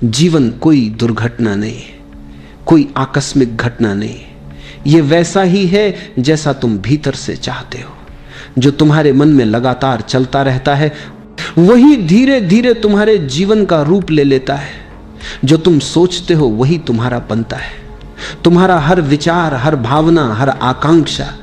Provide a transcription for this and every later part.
जीवन कोई दुर्घटना नहीं, कोई आकस्मिक घटना नहीं। ये वैसा ही है जैसा तुम भीतर से चाहते हो। जो तुम्हारे मन में लगातार चलता रहता है वही धीरे धीरे तुम्हारे जीवन का रूप ले लेता है। जो तुम सोचते हो वही तुम्हारा बनता है। तुम्हारा हर विचार, हर भावना, हर आकांक्षा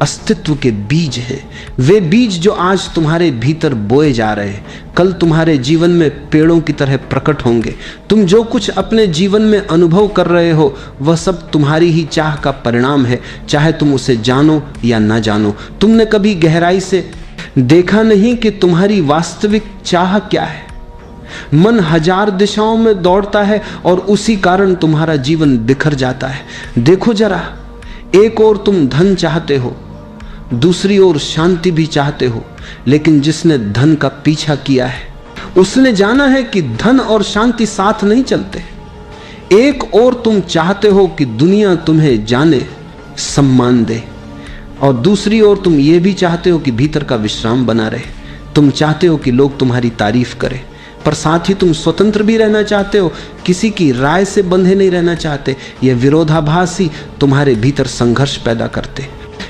अस्तित्व के बीज हैं। वे बीज जो आज तुम्हारे भीतर बोए जा रहे हैं, कल तुम्हारे जीवन में पेड़ों की तरह प्रकट होंगे। तुम जो कुछ अपने जीवन में अनुभव कर रहे हो वह सब तुम्हारी ही चाह का परिणाम है, चाहे तुम उसे जानो या ना जानो। तुमने कभी गहराई से देखा नहीं कि तुम्हारी वास्तविक चाह क्या है। मन हजार दिशाओं में दौड़ता है और उसी कारण तुम्हारा जीवन बिखर जाता है। देखो जरा, एक ओर तुम धन चाहते हो, दूसरी ओर शांति भी चाहते हो, लेकिन जिसने धन का पीछा किया है उसने जाना है कि धन और शांति साथ नहीं चलते। एक ओर तुम चाहते हो कि दुनिया तुम्हें जाने, सम्मान दे, और दूसरी ओर तुम ये भी चाहते हो कि भीतर का विश्राम बना रहे। तुम चाहते हो कि लोग तुम्हारी तारीफ करें, पर साथ ही तुम स्वतंत्र भी रहना चाहते हो, किसी की राय से बंधे नहीं रहना चाहते। यह विरोधाभास ही तुम्हारे भीतर संघर्ष पैदा करते।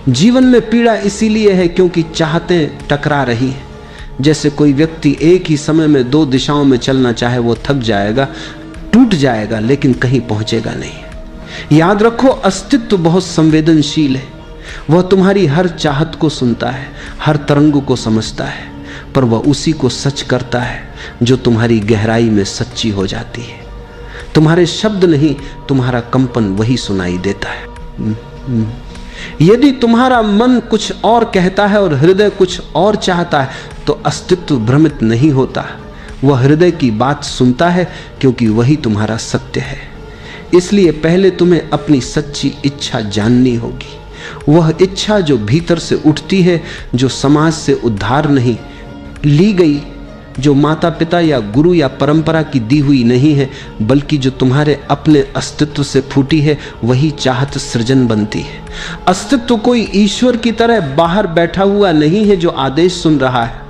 जीवन में पीड़ा इसीलिए है क्योंकि चाहतें टकरा रही हैं। जैसे कोई व्यक्ति एक ही समय में दो दिशाओं में चलना चाहे, वो थक जाएगा, टूट जाएगा, लेकिन कहीं पहुंचेगा नहीं। याद रखो, अस्तित्व बहुत संवेदनशील है। वह तुम्हारी हर चाहत को सुनता है, हर तरंग को समझता है, पर वह उसी को सच करता है जो तुम्हारी गहराई में सच्ची हो जाती है। तुम्हारे शब्द नहीं, तुम्हारा कंपन वही सुनाई देता है। यदि तुम्हारा मन कुछ और कहता है और हृदय कुछ और चाहता है तो अस्तित्व भ्रमित नहीं होता। वह हृदय की बात सुनता है क्योंकि वही तुम्हारा सत्य है। इसलिए पहले तुम्हें अपनी सच्ची इच्छा जाननी होगी। वह इच्छा जो भीतर से उठती है, जो समाज से उद्धार नहीं ली गई, जो माता पिता या गुरु या परंपरा की दी हुई नहीं है, बल्कि जो तुम्हारे अपने अस्तित्व से फूटी है, वही चाहत सृजन बनती है। अस्तित्व कोई ईश्वर की तरह बाहर बैठा हुआ नहीं है जो आदेश सुन रहा है।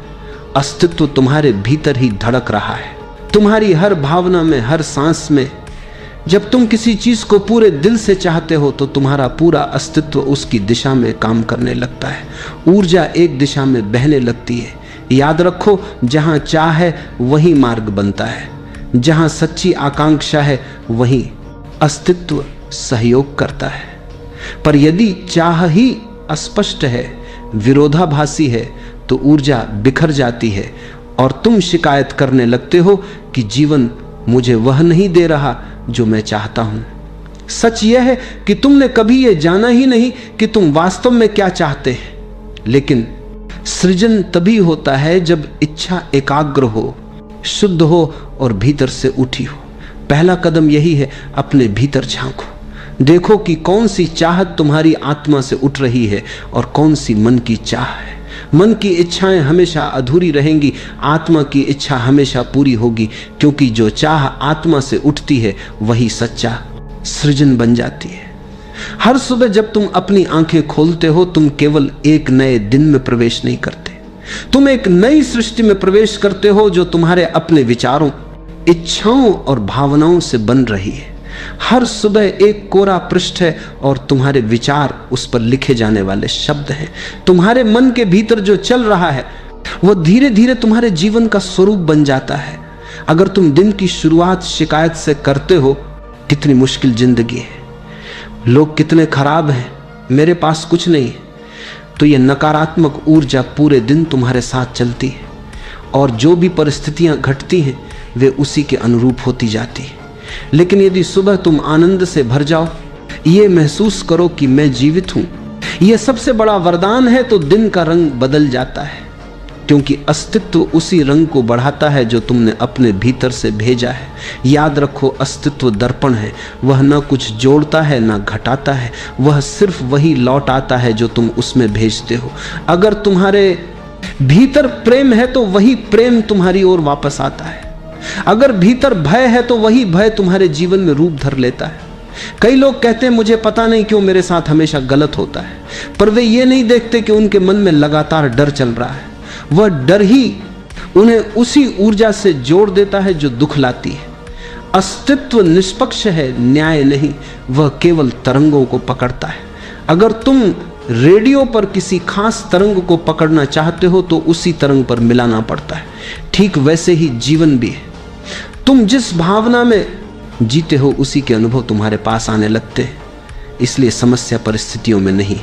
अस्तित्व तुम्हारे भीतर ही धड़क रहा है, तुम्हारी हर भावना में, हर सांस में। जब तुम किसी चीज को पूरे दिल से चाहते हो तो तुम्हारा पूरा अस्तित्व उसकी दिशा में काम करने लगता है। ऊर्जा एक दिशा में बहने लगती है। याद रखो, जहां चाह है वहीं मार्ग बनता है, जहां सच्ची आकांक्षा है वहीं अस्तित्व सहयोग करता है। पर यदि चाह ही अस्पष्ट है, विरोधाभासी है, तो ऊर्जा बिखर जाती है और तुम शिकायत करने लगते हो कि जीवन मुझे वह नहीं दे रहा जो मैं चाहता हूं। सच यह है कि तुमने कभी यह जाना ही नहीं कि तुम वास्तव में क्या चाहते हैं। लेकिन सृजन तभी होता है जब इच्छा एकाग्र हो, शुद्ध हो और भीतर से उठी हो। पहला कदम यही है, अपने भीतर झांको। देखो कि कौन सी चाहत तुम्हारी आत्मा से उठ रही है और कौन सी मन की चाह है। मन की इच्छाएं हमेशा अधूरी रहेंगी, आत्मा की इच्छा हमेशा पूरी होगी, क्योंकि जो चाह आत्मा से उठती है वही सच्चा सृजन बन जाती है। हर सुबह जब तुम अपनी आंखें खोलते हो, तुम केवल एक नए दिन में प्रवेश नहीं करते, तुम एक नई सृष्टि में प्रवेश करते हो जो तुम्हारे अपने विचारों, इच्छाओं और भावनाओं से बन रही है। हर सुबह एक कोरा पृष्ठ है और तुम्हारे विचार उस पर लिखे जाने वाले शब्द हैं। तुम्हारे मन के भीतर जो चल रहा है वह धीरे धीरे तुम्हारे जीवन का स्वरूप बन जाता है। अगर तुम दिन की शुरुआत शिकायत से करते हो, कितनी मुश्किल जिंदगी है, लोग कितने खराब हैं, मेरे पास कुछ नहीं, तो यह नकारात्मक ऊर्जा पूरे दिन तुम्हारे साथ चलती है और जो भी परिस्थितियां घटती हैं वे उसी के अनुरूप होती जाती है। लेकिन यदि सुबह तुम आनंद से भर जाओ, ये महसूस करो कि मैं जीवित हूं, यह सबसे बड़ा वरदान है, तो दिन का रंग बदल जाता है, क्योंकि अस्तित्व उसी रंग को बढ़ाता है जो तुमने अपने भीतर से भेजा है। याद रखो, अस्तित्व दर्पण है, वह न कुछ जोड़ता है न घटाता है, वह सिर्फ वही लौट आता है जो तुम उसमें भेजते हो। अगर तुम्हारे भीतर प्रेम है तो वही प्रेम तुम्हारी ओर वापस आता है। अगर भीतर भय है तो वही भय तुम्हारे जीवन में रूप धर लेता है। कई लोग कहते हैं मुझे पता नहीं क्यों मेरे साथ हमेशा गलत होता है, पर वे ये नहीं देखते कि उनके मन में लगातार डर चल रहा है। वह डर ही उन्हें उसी ऊर्जा से जोड़ देता है जो दुख लाती है। अस्तित्व निष्पक्ष है, न्याय नहीं, वह केवल तरंगों को पकड़ता है। अगर तुम रेडियो पर किसी खास तरंग को पकड़ना चाहते हो तो उसी तरंग पर मिलाना पड़ता है। ठीक वैसे ही जीवन भी है। तुम जिस भावना में जीते हो उसी के अनुभव तुम्हारे पास आने लगते हैं। इसलिए समस्या परिस्थितियों में नहीं,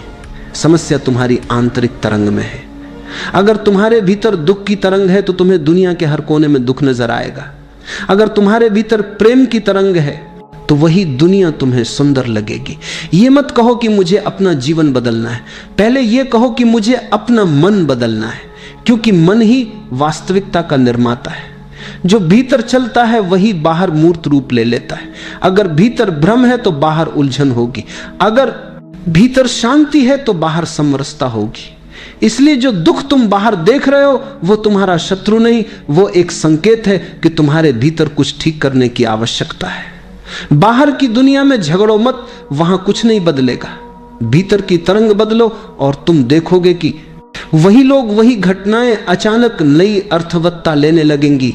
समस्या तुम्हारी आंतरिक तरंग में है। अगर तुम्हारे भीतर दुख की तरंग है तो तुम्हें दुनिया के हर कोने में दुख नजर आएगा। अगर तुम्हारे भीतर प्रेम की तरंग है तो वही दुनिया तुम्हें सुंदर लगेगी। ये मत कहो कि मुझे अपना जीवन बदलना है, पहले ये कहो कि मुझे अपना मन बदलना है, क्योंकि मन ही वास्तविकता का निर्माता है। जो भीतर चलता है वही बाहर मूर्त रूप ले लेता है। अगर भीतर भ्रम है तो बाहर उलझन होगी, अगर भीतर शांति है तो बाहर समरसता होगी। इसलिए जो दुख तुम बाहर देख रहे हो वो तुम्हारा शत्रु नहीं, वो एक संकेत है कि तुम्हारे भीतर कुछ ठीक करने की आवश्यकता है। बाहर की दुनिया में झगड़ो मत, वहां कुछ नहीं बदलेगा। भीतर की तरंग बदलो और तुम देखोगे कि वही लोग, वही घटनाएं अचानक नई अर्थवत्ता लेने लगेंगी।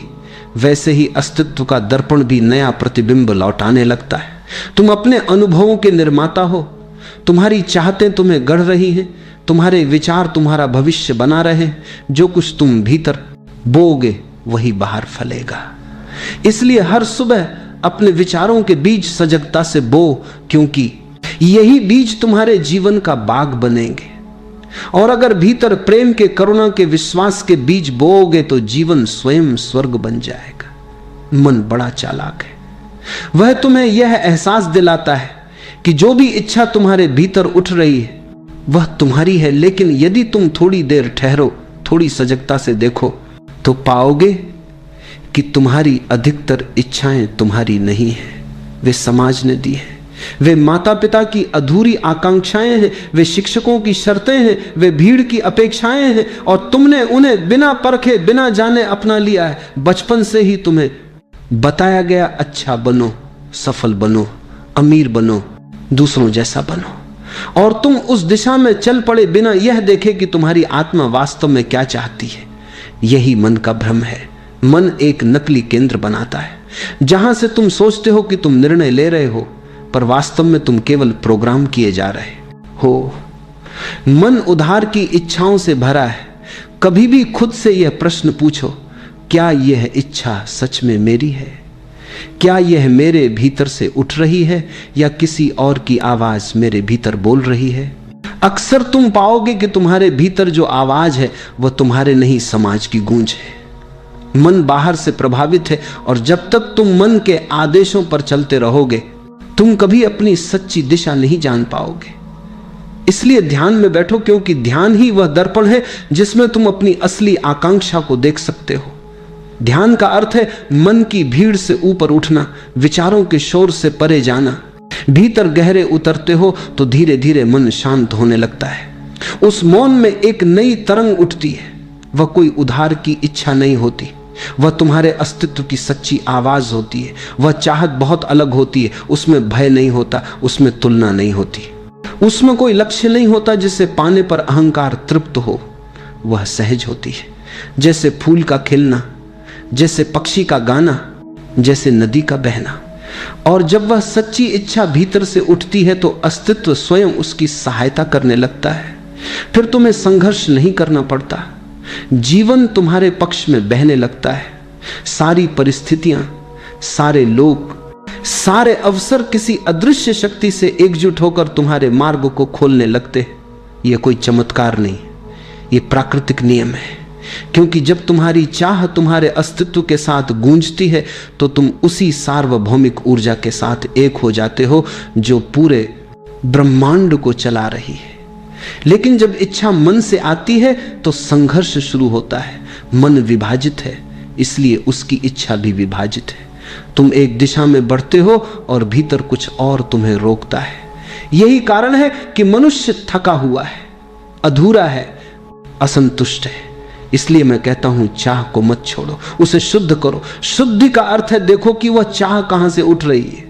वैसे ही अस्तित्व का दर्पण भी नया प्रतिबिंब लौटाने लगता है। तुम अपने अनुभवों के निर्माता हो। तुम्हारी चाहतें तुम्हें गढ़ रही हैं, तुम्हारे विचार तुम्हारा भविष्य बना रहे। जो कुछ तुम भीतर बोओगे वही बाहर फलेगा। इसलिए हर सुबह अपने विचारों के बीज सजगता से बो, क्योंकि यही बीज तुम्हारे जीवन का बाग बनेंगे। और अगर भीतर प्रेम के, करुणा के, विश्वास के बीज बोओगे तो जीवन स्वयं स्वर्ग बन जाएगा। मन बड़ा चालाक है। वह तुम्हें यह एहसास दिलाता है कि जो भी इच्छा तुम्हारे भीतर उठ रही है वह तुम्हारी है, लेकिन यदि तुम थोड़ी देर ठहरो, थोड़ी सजगता से देखो तो पाओगे कि तुम्हारी अधिकतर इच्छाएं तुम्हारी नहीं है, वे समाज ने दी है। वे माता पिता की अधूरी आकांक्षाएं हैं, वे शिक्षकों की शर्तें हैं, वे भीड़ की अपेक्षाएं हैं, और तुमने उन्हें बिना परखे, बिना जाने अपना लिया है। बचपन से ही तुम्हें बताया गया, अच्छा बनो, सफल बनो, अमीर बनो, दूसरों जैसा बनो, और तुम उस दिशा में चल पड़े बिना यह देखे कि तुम्हारी आत्मा वास्तव में क्या चाहती है। यही मन का भ्रम है। मन एक नकली केंद्र बनाता है, जहां से तुम सोचते हो कि तुम निर्णय ले रहे हो, पर वास्तव में तुम केवल प्रोग्राम किए जा रहे हो। मन उधार की इच्छाओं से भरा है। कभी भी खुद से यह प्रश्न पूछो, क्या यह इच्छा सच में मेरी है? क्या यह मेरे भीतर से उठ रही है या किसी और की आवाज मेरे भीतर बोल रही है? अक्सर तुम पाओगे कि तुम्हारे भीतर जो आवाज है वह तुम्हारे नहीं, समाज की गूंज है। मन बाहर से प्रभावित है, और जब तक तुम मन के आदेशों पर चलते रहोगे तुम कभी अपनी सच्ची दिशा नहीं जान पाओगे। इसलिए ध्यान में बैठो, क्योंकि ध्यान ही वह दर्पण है जिसमें तुम अपनी असली आकांक्षा को देख सकते हो। ध्यान का अर्थ है मन की भीड़ से ऊपर उठना, विचारों के शोर से परे जाना। भीतर गहरे उतरते हो तो धीरे धीरे मन शांत होने लगता है। उस मौन में एक नई तरंग उठती है। वह कोई उधार की इच्छा नहीं होती, वह तुम्हारे अस्तित्व की सच्ची आवाज होती है। वह चाहत बहुत अलग होती है। उसमें भय नहीं होता, उसमें तुलना नहीं होती, उसमें कोई लक्ष्य नहीं होता जिसे पाने पर अहंकार तृप्त हो। वह सहज होती है, जैसे फूल का खिलना, जैसे पक्षी का गाना, जैसे नदी का बहना। और जब वह सच्ची इच्छा भीतर से उठती है तो अस्तित्व स्वयं उसकी सहायता करने लगता है। फिर तुम्हें संघर्ष नहीं करना पड़ता, जीवन तुम्हारे पक्ष में बहने लगता है। सारी परिस्थितियां, सारे लोग, सारे अवसर किसी अदृश्य शक्ति से एकजुट होकर तुम्हारे मार्ग को खोलने लगते। यह कोई चमत्कार नहीं, यह प्राकृतिक नियम है। क्योंकि जब तुम्हारी चाह तुम्हारे अस्तित्व के साथ गूंजती है तो तुम उसी सार्वभौमिक ऊर्जा के साथ एक हो जाते हो जो पूरे ब्रह्मांड को चला रही है। लेकिन जब इच्छा मन से आती है तो संघर्ष शुरू होता है। मन विभाजित है, इसलिए उसकी इच्छा भी विभाजित है। तुम एक दिशा में बढ़ते हो और भीतर कुछ और तुम्हें रोकता है। यही कारण है कि मनुष्य थका हुआ है, अधूरा है, असंतुष्ट है। इसलिए मैं कहता हूं, चाह को मत छोड़ो, उसे शुद्ध करो। शुद्धि का अर्थ है देखो कि वह चाह कहां से उठ रही है।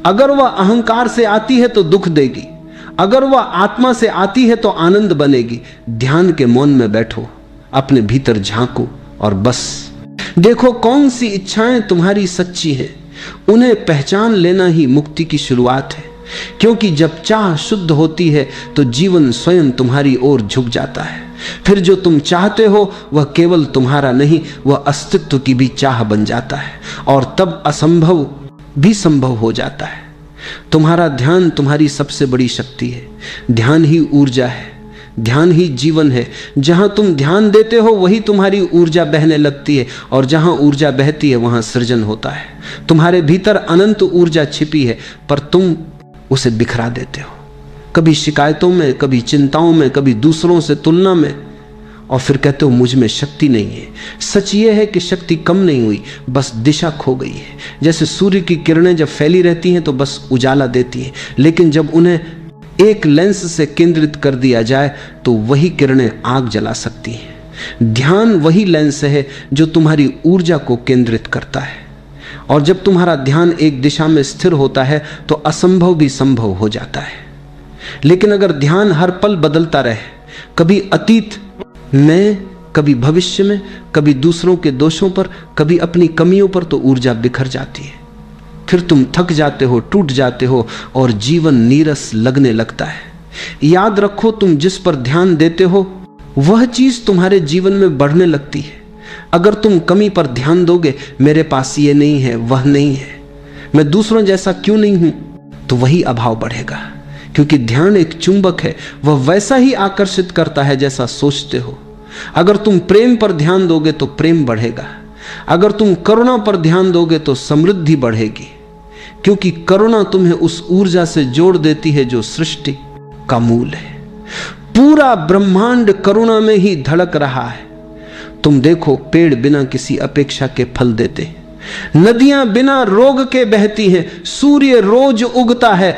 अगर वह अहंकार से आती है तो दुख देगी, अगर वह आत्मा से आती है तो आनंद बनेगी। ध्यान के मौन में बैठो, अपने भीतर झांको और बस देखो कौन सी इच्छाएं तुम्हारी सच्ची हैं। उन्हें पहचान लेना ही मुक्ति की शुरुआत है, क्योंकि जब चाह शुद्ध होती है तो जीवन स्वयं तुम्हारी ओर झुक जाता है। फिर जो तुम चाहते हो वह केवल तुम्हारा नहीं, वह अस्तित्व की भी चाह बन जाता है, और तब असंभव भी संभव हो जाता है। तुम्हारा ध्यान तुम्हारी सबसे बड़ी शक्ति है। ध्यान ही ऊर्जा है, ध्यान ही जीवन है। जहां तुम ध्यान देते हो वही तुम्हारी ऊर्जा बहने लगती है, और जहां ऊर्जा बहती है वहां सृजन होता है। तुम्हारे भीतर अनंत ऊर्जा छिपी है, पर तुम उसे बिखरा देते हो, कभी शिकायतों में, कभी चिंताओं में, कभी दूसरों से तुलना में, और फिर कहते हो मुझ में शक्ति नहीं है। सच ये है कि शक्ति कम नहीं हुई, बस दिशा खो गई है। जैसे सूर्य की किरणें जब फैली रहती हैं तो बस उजाला देती हैं, लेकिन जब उन्हें एक लेंस से केंद्रित कर दिया जाए तो वही किरणें आग जला सकती हैं। ध्यान वही लेंस है जो तुम्हारी ऊर्जा को केंद्रित करता है, और जब तुम्हारा ध्यान एक दिशा में स्थिर होता है तो असंभव भी संभव हो जाता है। लेकिन अगर ध्यान हर पल बदलता रहे, कभी अतीत में, कभी भविष्य में, कभी दूसरों के दोषों पर, कभी अपनी कमियों पर, तो ऊर्जा बिखर जाती है। फिर तुम थक जाते हो, टूट जाते हो, और जीवन नीरस लगने लगता है। याद रखो, तुम जिस पर ध्यान देते हो वह चीज तुम्हारे जीवन में बढ़ने लगती है। अगर तुम कमी पर ध्यान दोगे, मेरे पास ये नहीं है, वह नहीं है, मैं दूसरों जैसा क्यों नहीं हूं, तो वही अभाव बढ़ेगा। क्योंकि ध्यान एक चुंबक है, वह वैसा ही आकर्षित करता है जैसा सोचते हो। अगर तुम प्रेम पर ध्यान दोगे तो प्रेम बढ़ेगा, अगर तुम करुणा पर ध्यान दोगे तो समृद्धि बढ़ेगी, क्योंकि करुणा तुम्हें उस ऊर्जा से जोड़ देती है जो सृष्टि का मूल है। पूरा ब्रह्मांड करुणा में ही धड़क रहा है। तुम देखो, पेड़ बिना किसी अपेक्षा के फल देते हैं, नदियां बिना रोग के बहती हैं, सूर्य रोज उगता है,